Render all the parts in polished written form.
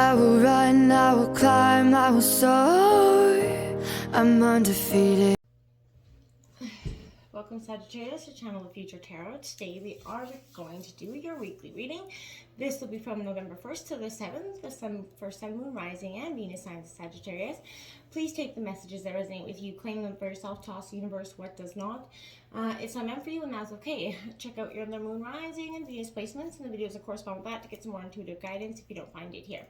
I will run, I will climb, I will soar. I'm undefeated. Welcome Sagittarius, your channel of Future Tarot. Today we are going to do your weekly reading. This will be from November 1st to the 7th, the first Sun, Moon, Rising, and Venus signs of Sagittarius. Please take the messages that resonate with you, claim them for yourself, toss the universe what does not. It's not meant for you and that's okay. Check out your other Moon, Rising, and Venus placements and the videos that correspond with that to get some more intuitive guidance if you don't find it here.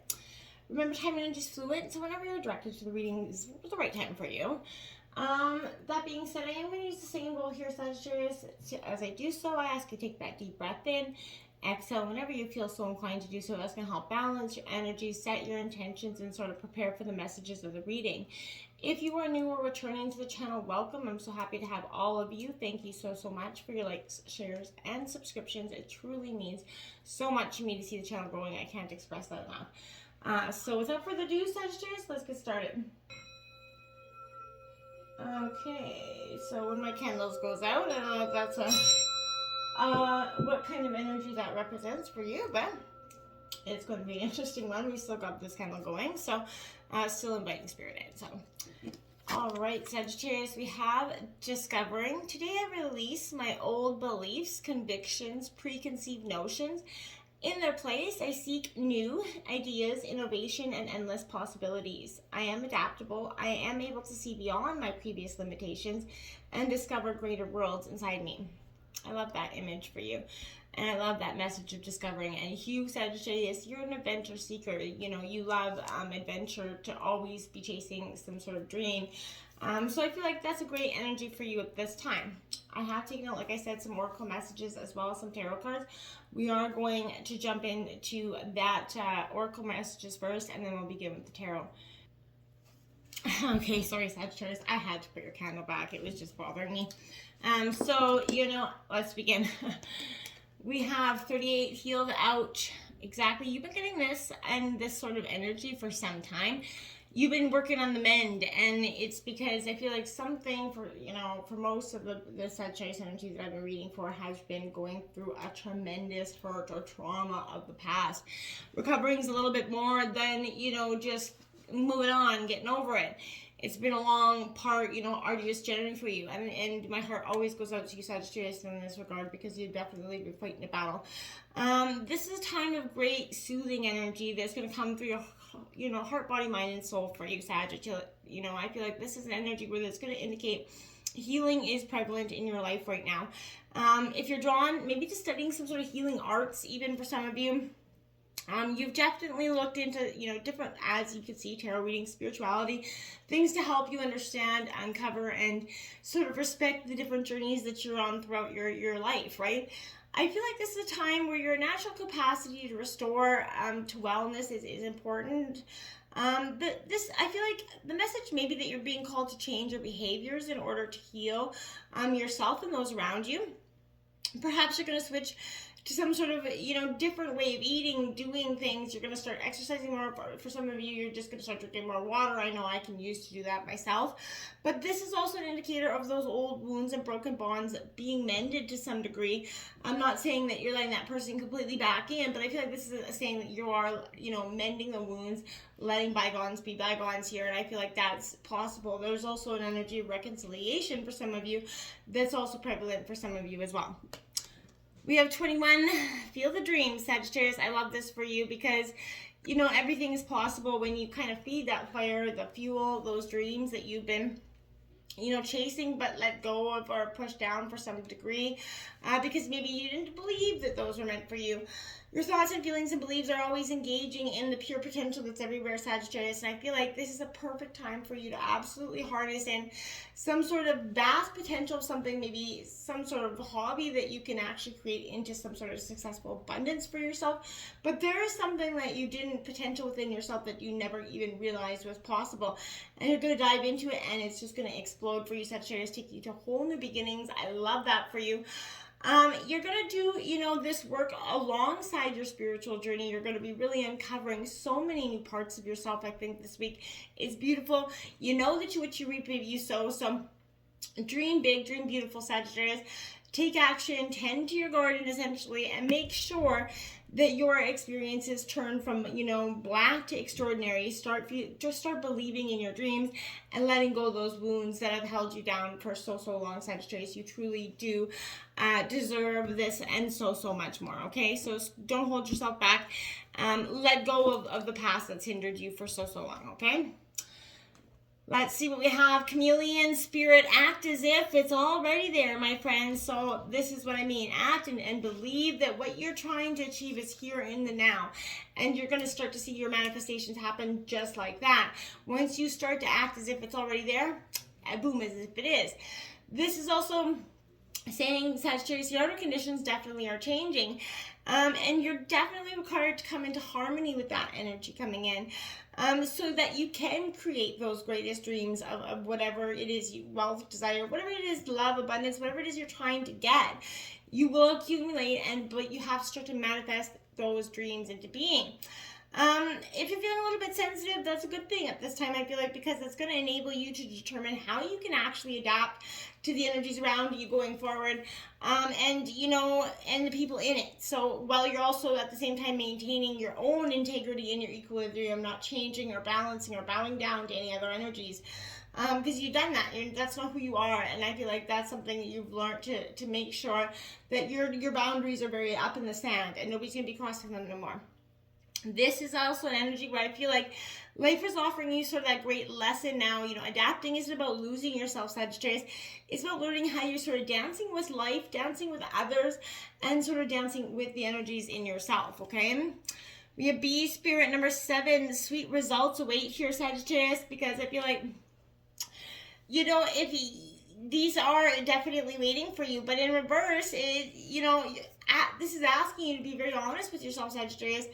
Remember, time and energy is fluid, so whenever you're directed to the reading is the right time for you. That being said, I am going to use the singing bowl here, Sagittarius. As I do so, I ask you to take that deep breath in, exhale whenever you feel so inclined to do so. That's going to help balance your energy, set your intentions, and sort of prepare for the messages of the reading. If you are new or returning to the channel, welcome. I'm so happy to have all of you. Thank you so much for your likes, shares, and subscriptions. It truly means so much to me to see the channel growing. I can't express that enough. So without further ado, Sagittarius, let's get started. Okay, so when my candles goes out, I don't know if that's what kind of energy that represents for you, but it's going to be an interesting one. We still got this candle going, so still inviting spirit in. So, all right, Sagittarius, we have discovering. Today I release my old beliefs, convictions, preconceived notions. In their place, I seek new ideas, innovation, and endless possibilities. I am adaptable. I am able to see beyond my previous limitations and discover greater worlds inside me. I love that image for you. And I love that message of discovering. And you, Sagittarius, you're an adventure seeker. You know, you love adventure, to always be chasing some sort of dream. So I feel like that's a great energy for you at this time. I have taken out, like I said, some oracle messages as well as some tarot cards. We are going to jump into that oracle messages first, and then we'll begin with the tarot. Okay, sorry, Sagittarius. I had to put your candle back. It was just bothering me. So, let's begin. We have 38 healed out. Exactly. You've been getting this and this sort of energy for some time. You've been working on the mend, and it's because I feel like something for most of the Sagittarius energy that I've been reading for has been going through a tremendous hurt or trauma of the past. Recovering's a little bit more than, just moving on, getting over it. It's been a long part, arduous journey for you. And my heart always goes out to you, Sagittarius, in this regard, because you've definitely been fighting a battle. This is a time of great soothing energy that's going to come through your heart, body, mind, and soul for you, Sagittarius. I feel like this is an energy where it's going to indicate healing is prevalent in your life right now. If you're drawn maybe to studying some sort of healing arts, even for some of you, you've definitely looked into, different, as you can see, tarot reading, spirituality, things to help you understand, uncover, and sort of respect the different journeys that you're on throughout your life, right? I feel like this is a time where your natural capacity to restore to wellness is important. I feel like the message maybe that you're being called to change your behaviors in order to heal yourself and those around you. Perhaps you're going to switch to some sort of, different way of eating, doing things. You're going to start exercising more. For some of you, you're just going to start drinking more water. I know I can use to do that myself. But this is also an indicator of those old wounds and broken bonds being mended to some degree. I'm not saying that you're letting that person completely back in, but I feel like this is saying that you are, mending the wounds, letting bygones be bygones here. And I feel like that's possible. There's also an energy of reconciliation for some of you that's also prevalent for some of you as well. We have 21, feel the dream, Sagittarius. I love this for you because, everything is possible when you kind of feed that fire, the fuel, those dreams that you've been, chasing but let go of or pushed down for some degree because maybe you didn't believe that those were meant for you. Your thoughts and feelings and beliefs are always engaging in the pure potential that's everywhere, Sagittarius. And I feel like this is a perfect time for you to absolutely harness in some sort of vast potential of something, maybe some sort of hobby that you can actually create into some sort of successful abundance for yourself. But there is something that you didn't potential within yourself that you never even realized was possible. And you're going to dive into it, and it's just going to explode for you, Sagittarius, take you to whole new beginnings. I love that for you. You're going to do, this work alongside your spiritual journey. You're going to be really uncovering so many new parts of yourself. I think this week is beautiful. You know that what you reap, you sow. So dream big, dream beautiful, Sagittarius. take action, tend to your garden essentially, and make sure that your experiences turn from, black to extraordinary. Just start believing in your dreams and letting go of those wounds that have held you down for so long, Sagittarius. You truly do deserve this and so much more, okay? So don't hold yourself back. Let go of the past that's hindered you for so long, okay? Let's see what we have. Chameleon spirit, act as if it's already there, my friends. So this is what I mean. Act and believe that what you're trying to achieve is here in the now. And you're going to start to see your manifestations happen just like that. Once you start to act as if it's already there, boom, as if it is. This is also saying, Sagittarius, your outer conditions definitely are changing. And you're definitely required to come into harmony with that energy coming in, so that you can create those greatest dreams of whatever it is you wealth, desire, whatever it is, love, abundance, whatever it is you're trying to get. You will accumulate, but you have to start to manifest those dreams into being. If you're feeling a little bit sensitive, that's a good thing at this time, I feel like, because it's going to enable you to determine how you can actually adapt to the energies around you going forward, and the people in it. So while you're also at the same time maintaining your own integrity and your equilibrium, not changing or balancing or bowing down to any other energies, because you've done that. That's not who you are, and I feel like that's something that you've learned to make sure that your boundaries are very up in the sand and nobody's going to be crossing them no more. This is also an energy where I feel like life is offering you sort of that great lesson now. Adapting isn't about losing yourself, Sagittarius. It's about learning how you're sort of dancing with life, dancing with others, and sort of dancing with the energies in yourself, okay? We have bee spirit number 7. Sweet results await here, Sagittarius, because I feel like, these are definitely waiting for you, but in reverse, this is asking you to be very honest with yourself, Sagittarius.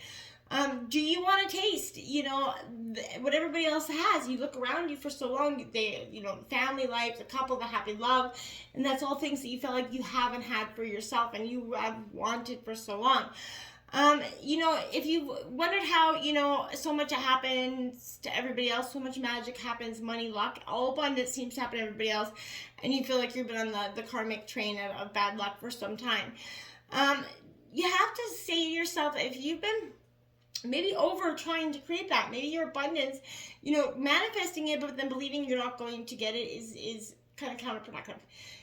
Do you want to taste, what everybody else has? You look around you for so long, family life, a couple, the happy love, and that's all things that you felt like you haven't had for yourself and you have wanted for so long. If you've wondered how, so much happens to everybody else, so much magic happens, money, luck, all abundance seems to happen to everybody else, and you feel like you've been on the karmic train of bad luck for some time. You have to say to yourself, if you've been maybe over trying to create that, maybe your abundance, manifesting it, but then believing you're not going to get it is kind of counterproductive.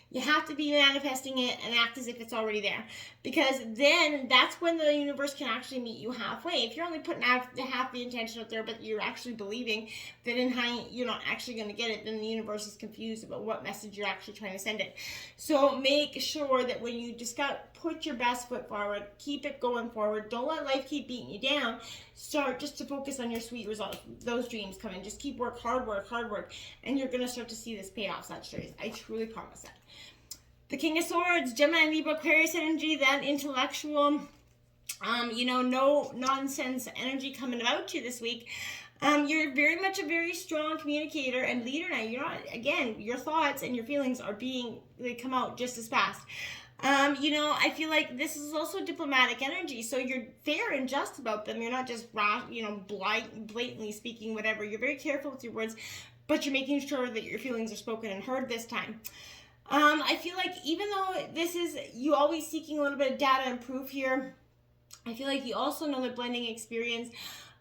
You have to be manifesting it and act as if it's already there, because then that's when the universe can actually meet you halfway. If you're only putting half the intention out there, but you're actually believing that in hindsight you're not actually going to get it, then the universe is confused about what message you're actually trying to send it. So make sure that when you put your best foot forward, keep it going forward. Don't let life keep beating you down. Start just to focus on your sweet results. Those dreams come in. Just keep hard work, and you're going to start to see this pay off, Sagittarius. I truly promise that. The King of Swords, Gemini, Libra, Aquarius energy, that intellectual, no nonsense energy coming about you this week. You're very much a very strong communicator and leader now. You're not, again, your thoughts and your feelings they come out just as fast. I feel like this is also diplomatic energy, so you're fair and just about them. You're not just blatantly speaking whatever. You're very careful with your words, but you're making sure that your feelings are spoken and heard this time. I feel like even though you always seeking a little bit of data and proof here, I feel like you also know that blending experience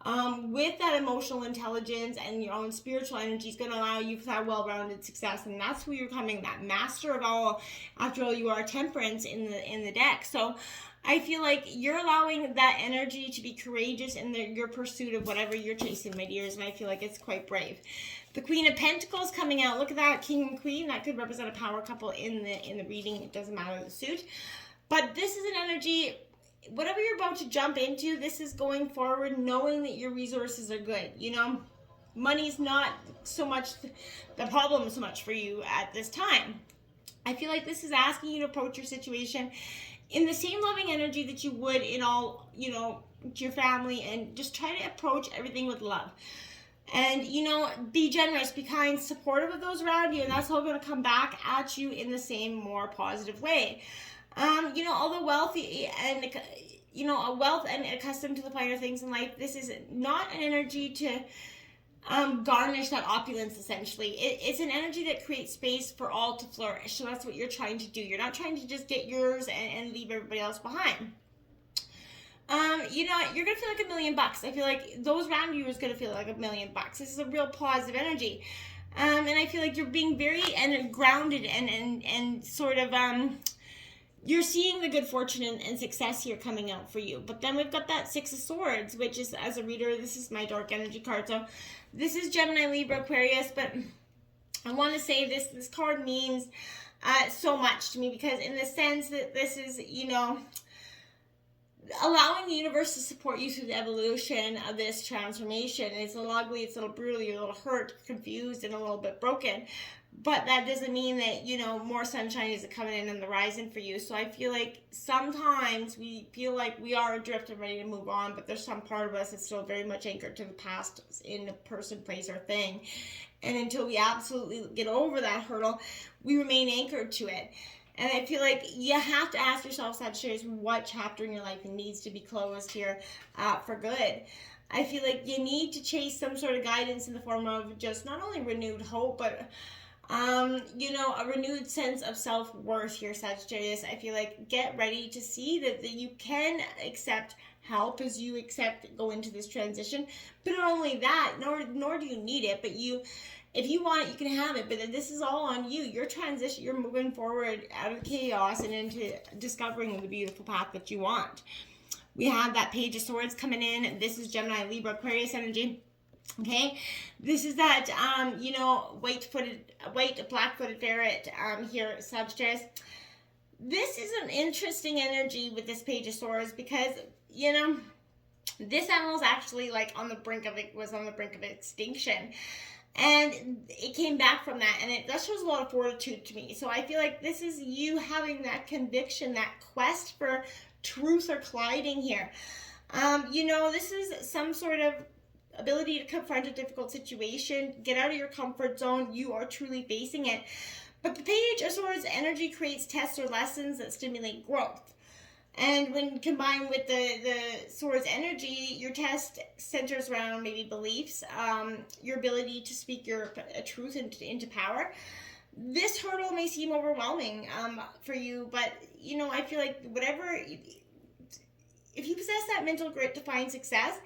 with that emotional intelligence and your own spiritual energy is going to allow you for that well-rounded success, and that's who you're coming, that master of all. After all, you are temperance in the deck. So I feel like you're allowing that energy to be courageous in your pursuit of whatever you're chasing, my dears, and I feel like it's quite brave. The Queen of Pentacles coming out. Look at that, King and Queen. That could represent a power couple in the reading. It doesn't matter the suit. But this is an energy, whatever you're about to jump into, this is going forward knowing that your resources are good. Money's not so much the problem so much for you at this time. I feel like this is asking you to approach your situation in the same loving energy that you would in all, to your family, and just try to approach everything with love. And, be generous, be kind, supportive of those around you, and that's all going to come back at you in the same, more positive way. Although wealthy and, a wealth and accustomed to the finer things in life, this is not an energy to garnish that opulence, essentially. It's an energy that creates space for all to flourish. So that's what you're trying to do. You're not trying to just get yours and leave everybody else behind. You know, you're going to feel like $1 million. I feel like those around you is going to feel like $1 million. This is a real positive energy. And I feel like you're being very grounded and sort of, you're seeing the good fortune and success here coming out for you. But then we've got that Six of Swords, which is, as a reader, this is my dark energy card. So this is Gemini, Libra, Aquarius. But I want to say this card means so much to me, because in the sense that this is, you know, allowing the universe to support you through the evolution of this transformation. It's a little ugly, it's a little brutal, you're a little hurt, confused, and a little bit broken. But that doesn't mean that, you know, more sunshine is coming in on the horizon for you. So I feel like sometimes we feel like we are adrift and ready to move on, but there's some part of us that's still very much anchored to the past in a person, place, or thing. And until we absolutely get over that hurdle, we remain anchored to it. And I feel like you have to ask yourself, Sagittarius, what chapter in your life needs to be closed here for good. I feel like you need to chase some sort of guidance in the form of just not only renewed hope, but, you know, a renewed sense of self-worth here, Sagittarius. I feel like get ready to see that you can accept help as you go into this transition. But not only that, nor do you need it, but if you want it, you can have it, but this is all on you. Your transition, you're moving forward out of chaos and into discovering the beautiful path that you want. We have that Page of Swords coming in. This is Gemini, Libra, Aquarius energy. Okay, this is that, you know, black-footed ferret here, Sagittarius. This is an interesting energy with this Page of Swords because, you know, this animal is actually like on the brink of extinction. And it came back from that, and that shows a lot of fortitude to me. So I feel like this is you having that conviction, that quest for truth or colliding here. You know, this is some sort of ability to confront a difficult situation, get out of your comfort zone. You are truly facing it. But the Page of Swords energy creates tests or lessons that stimulate growth. And when combined with the Swords energy, your test centers around maybe beliefs, your ability to speak your truth into power. This hurdle may seem overwhelming for you, but, you know, I feel like if you possess that mental grit to find success,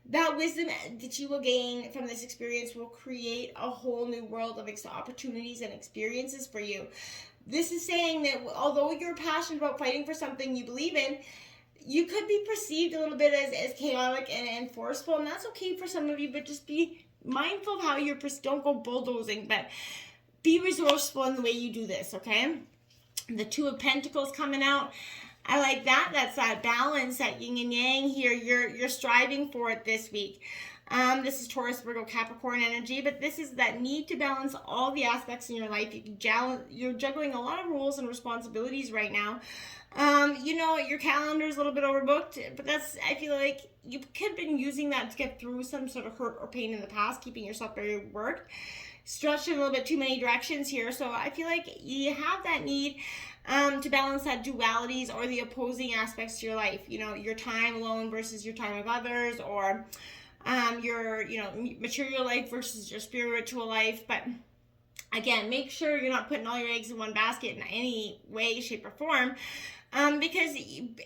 that wisdom that you will gain from this experience will create a whole new world of opportunities and experiences for you. This is saying that although you're passionate about fighting for something you believe in, you could be perceived a little bit as chaotic and forceful, and that's okay for some of you, but just be mindful of how you're, don't go bulldozing, but be resourceful in the way you do this, okay? The Two of Pentacles coming out. I like that. That's that balance, that yin and yang here. You're striving for it this week. This is Taurus, Virgo, Capricorn energy, but this is that need to balance all the aspects in your life. You're juggling a lot of roles and responsibilities right now. You know, your calendar is a little bit overbooked, but I feel like you could have been using that to get through some sort of hurt or pain in the past, keeping yourself very worked, stretched in a little bit too many directions here. So I feel like you have that need to balance that dualities or the opposing aspects to your life. You know, your time alone versus your time with others, or your, you know, material life versus your spiritual life. But again, make sure you're not putting all your eggs in one basket in any way, shape, or form, because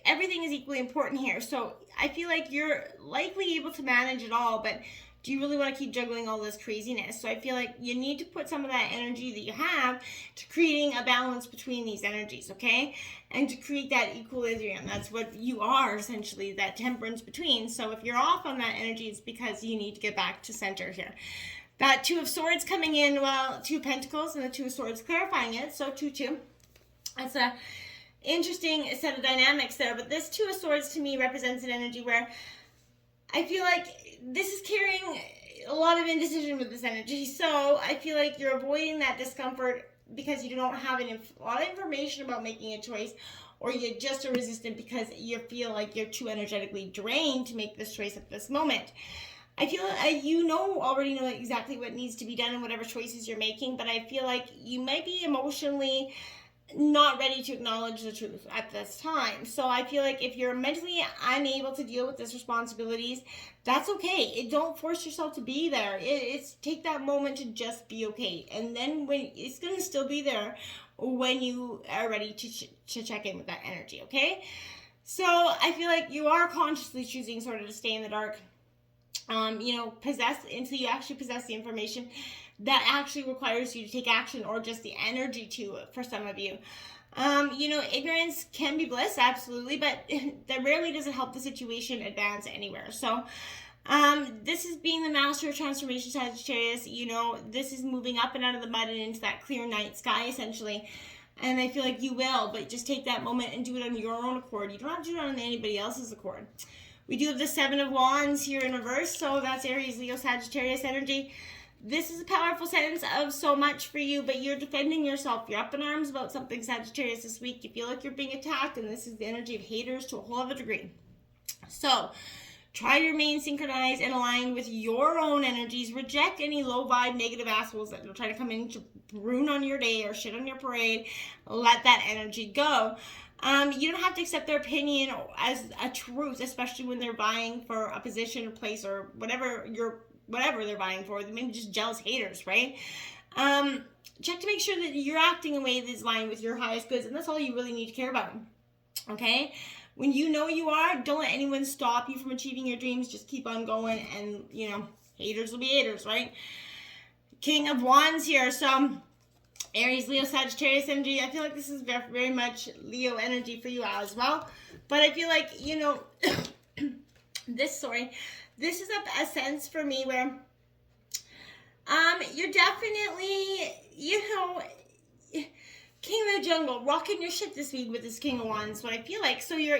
everything is equally important here. So I feel like you're likely able to manage it all, but do you really want to keep juggling all this craziness? So I feel like you need to put some of that energy that you have to creating a balance between these energies, okay? And to create that equilibrium. That's what you are, essentially, that temperance between. So if you're off on that energy, it's because you need to get back to center here. That Two of Swords coming in, well, Two of Pentacles and the Two of Swords clarifying it. So 2-2. That's a interesting set of dynamics there. But this Two of Swords to me represents an energy where I feel like this is carrying a lot of indecision with this energy. So I feel like you're avoiding that discomfort because you don't have a lot of information about making a choice, or you just are resistant because you feel like you're too energetically drained to make this choice at this moment. I feel like you already know exactly what needs to be done and whatever choices you're making, but I feel like you might be emotionally not ready to acknowledge the truth at this time. So I feel like if you're mentally unable to deal with these responsibilities, that's okay. Don't force yourself to be there. It's take that moment to just be okay. And then when it's going to still be there when you are ready to check in with that energy, okay? So I feel like you are consciously choosing sort of to stay in the dark, possess until you actually possess the information that actually requires you to take action, or just the energy to it for some of you. Ignorance can be bliss, absolutely, but that rarely does it help the situation advance anywhere. So this is being the master of transformation, Sagittarius. This is moving up and out of the mud and into that clear night sky, essentially. And I feel like you will, but just take that moment and do it on your own accord. You don't have to do it on anybody else's accord. We do have the Seven of Wands here in reverse, so that's Aries, Leo, Sagittarius energy. This is a powerful sense of so much for you, but you're defending yourself. You're up in arms about something, Sagittarius, this week. You feel like you're being attacked, and this is the energy of haters to a whole other degree. So try to remain synchronized and aligned with your own energies. Reject any low vibe, negative assholes that will try to come in to ruin on your day or shit on your parade. Let that energy go. You don't have to accept their opinion as a truth, especially when they're vying for a position or place or whatever they're vying for. Maybe just jealous haters, right? Check to make sure that you're acting in a way that's aligned with your highest goods, and that's all you really need to care about, okay? When you know you are, don't let anyone stop you from achieving your dreams. Just keep on going, and, haters will be haters, right? King of Wands here, so Aries, Leo, Sagittarius energy. I feel like this is very, very much Leo energy for you as well. But I feel like, this is a sense for me where you're definitely, King of the Jungle, rocking your shit this week with this King of Wands, what I feel like. So you're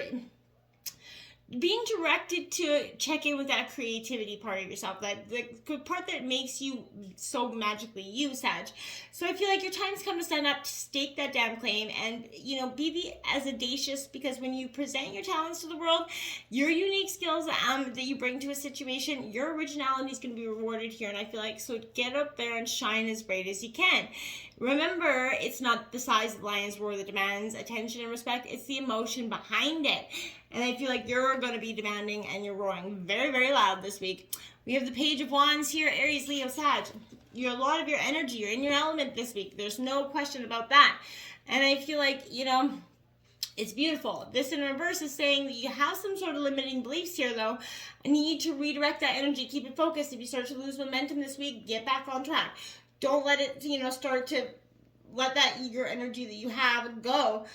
being directed to check in with that creativity part of yourself, that the part that makes you so magically you, Sag. So I feel like your time's come to stand up, to stake that damn claim, and be as audacious, because when you present your talents to the world, your unique skills that you bring to a situation, your originality is going to be rewarded here. And I feel like, so get up there and shine as bright as you can. Remember, it's not the size of the lion's roar that demands attention and respect, it's the emotion behind it. And I feel like you're going to be demanding, and you're roaring very, very loud this week. We have the Page of Wands here, Aries, Leo, Sag. You're a lot of your energy. You're in your element this week. There's no question about that. And I feel like, it's beautiful. This in reverse is saying that you have some sort of limiting beliefs here, though, and you need to redirect that energy. Keep it focused. If you start to lose momentum this week, get back on track. Don't let it, start to let that eager energy that you have go.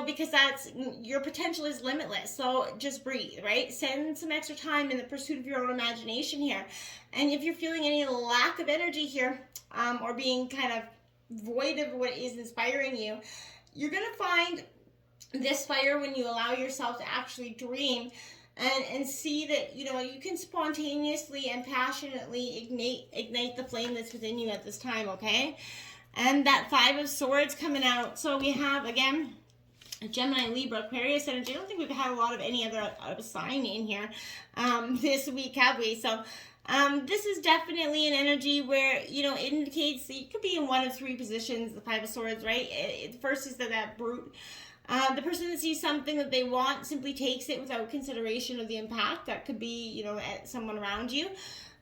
Because that's, your potential is limitless. So just breathe, right? Spend some extra time in the pursuit of your own imagination here. And if you're feeling any lack of energy here, or being kind of void of what is inspiring you, you're going to find this fire when you allow yourself to actually dream and see that, you can spontaneously and passionately ignite the flame that's within you at this time, okay? And that Five of Swords coming out. So we have, again, Gemini, Libra, Aquarius energy. I don't think we've had a lot of any other sign in here this week, have we? So this is definitely an energy where, it indicates that you could be in one of three positions, the Five of Swords, right? The first is that brute. The person that sees something that they want simply takes it without consideration of the impact. That could be, at someone around you.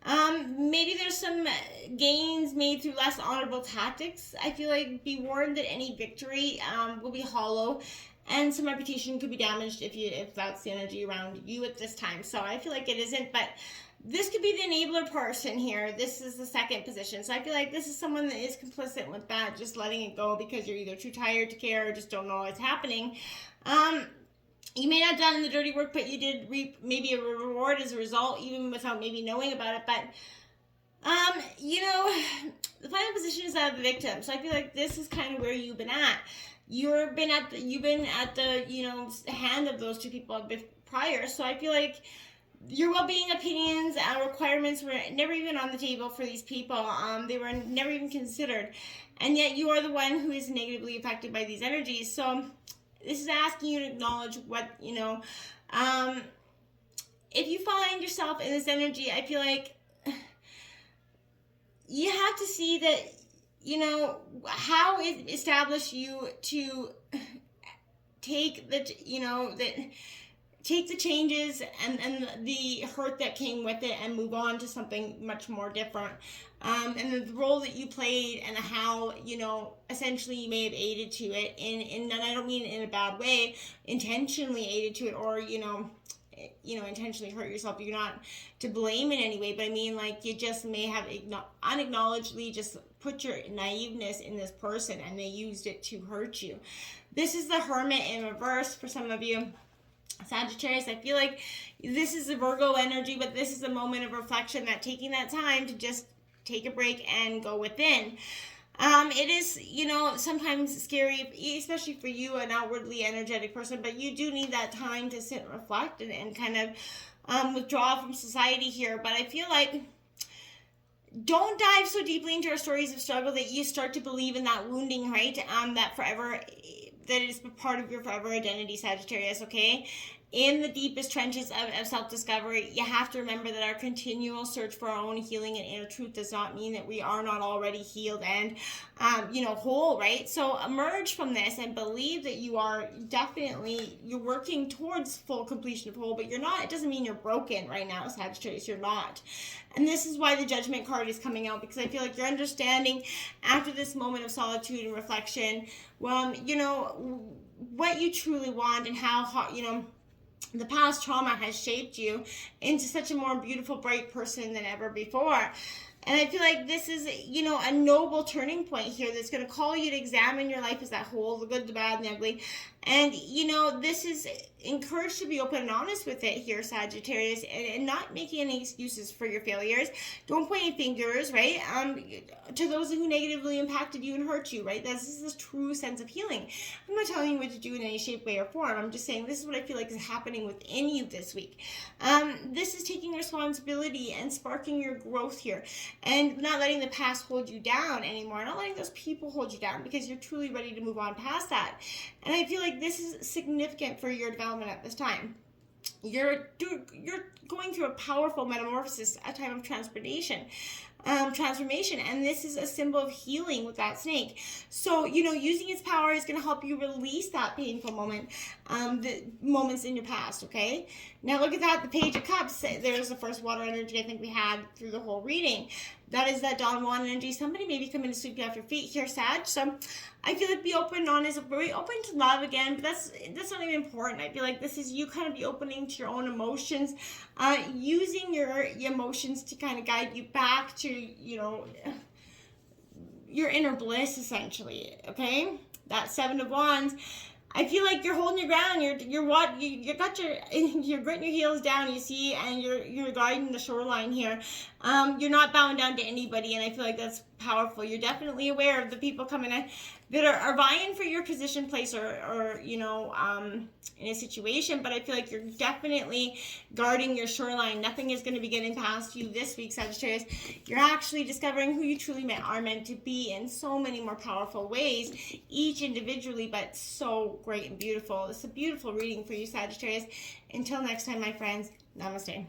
Maybe there's some gains made through less honorable tactics. I feel like be warned that any victory will be hollow, and some reputation could be damaged if that's the energy around you at this time. So I feel like it isn't, but this could be the enabler person here. This is the second position. So I feel like this is someone that is complicit with that, just letting it go because you're either too tired to care or just don't know what's happening. You may not have done the dirty work, but you did reap maybe a reward as a result, even without maybe knowing about it. But, the final position is that of the victim. So I feel like this is kind of where you've been at. You've been at the, hand of those two people prior. So I feel like your well-being opinions and requirements were never even on the table for these people. They were never even considered. And yet you are the one who is negatively affected by these energies. So this is asking you to acknowledge what, if you find yourself in this energy, I feel like you have to see that you know, how it established you to take the, you know, take the changes and the hurt that came with it and move on to something much more different. And the role that you played and how, you know, essentially you may have aided to it and I don't mean in a bad way, intentionally aided to it, or, you know, intentionally hurt yourself. You're not to blame in any way, but I mean, like, you just may have unacknowledgedly just put your naiveness in this person and they used it to hurt you. This is the Hermit in reverse for some of you Sagittarius. I feel like this is the Virgo energy, but this is a moment of reflection, that taking that time to just take a break and go within. It is, you know, sometimes scary, especially for you, an outwardly energetic person, but you do need that time to sit and reflect and kind of withdraw from society here. But I feel like don't dive so deeply into our stories of struggle that you start to believe in that wounding, right? That is part of your forever identity, Sagittarius, okay? In the deepest trenches of self-discovery, you have to remember that our continual search for our own healing and inner truth does not mean that we are not already healed and, whole, right? So emerge from this and believe that you are definitely, you're working towards full completion of whole, but you're not. It doesn't mean you're broken right now, Sagittarius. You're not. And this is why the Judgment card is coming out, because I feel like you're understanding after this moment of solitude and reflection, well, you know, what you truly want and how, you know, the past trauma has shaped you into such a more beautiful, bright person than ever before. And I feel like this is, you know, a noble turning point here that's going to call you to examine your life as that whole, the good, the bad, and the ugly. And, you know, this is encouraged to be open and honest with it here, Sagittarius, and not making any excuses for your failures. Don't point any fingers, right? To those who negatively impacted you and hurt you, right? This is a true sense of healing. I'm not telling you what to do in any shape, way, or form. I'm just saying this is what I feel like is happening within you this week. This is taking responsibility and sparking your growth here, and not letting the past hold you down anymore, not letting those people hold you down, because you're truly ready to move on past that. And I feel like this is significant for your development at this time. You're going through a powerful metamorphosis, a time of transformation, and this is a symbol of healing with that snake. So, you know, using its power is going to help you release that painful moment, the moments in your past, okay? Now look at that, the Page of Cups. There's the first water energy I think we had through the whole reading. That is that Dawn Juan energy. Somebody may be coming to sweep you off your feet here, Sag. So I feel like be open and honest, very open to love again, but that's not even important. I feel like this is you kind of be opening to your own emotions, using your emotions to kind of guide you back to, you know, your inner bliss, essentially, okay? That Seven of Wands. I feel like you're holding your ground. You got you're gritting your heels down, you see, and you're guiding the shoreline here. You're not bowing down to anybody, and I feel like that's powerful. You're definitely aware of the people coming in that are vying for your position, place, or you know, in a situation, but I feel like you're definitely guarding your shoreline. Nothing is going to be getting past you this week, Sagittarius. You're actually discovering who you truly are meant to be in so many more powerful ways, each individually, but so great and beautiful. It's a beautiful reading for you, Sagittarius. Until next time, my friends, namaste.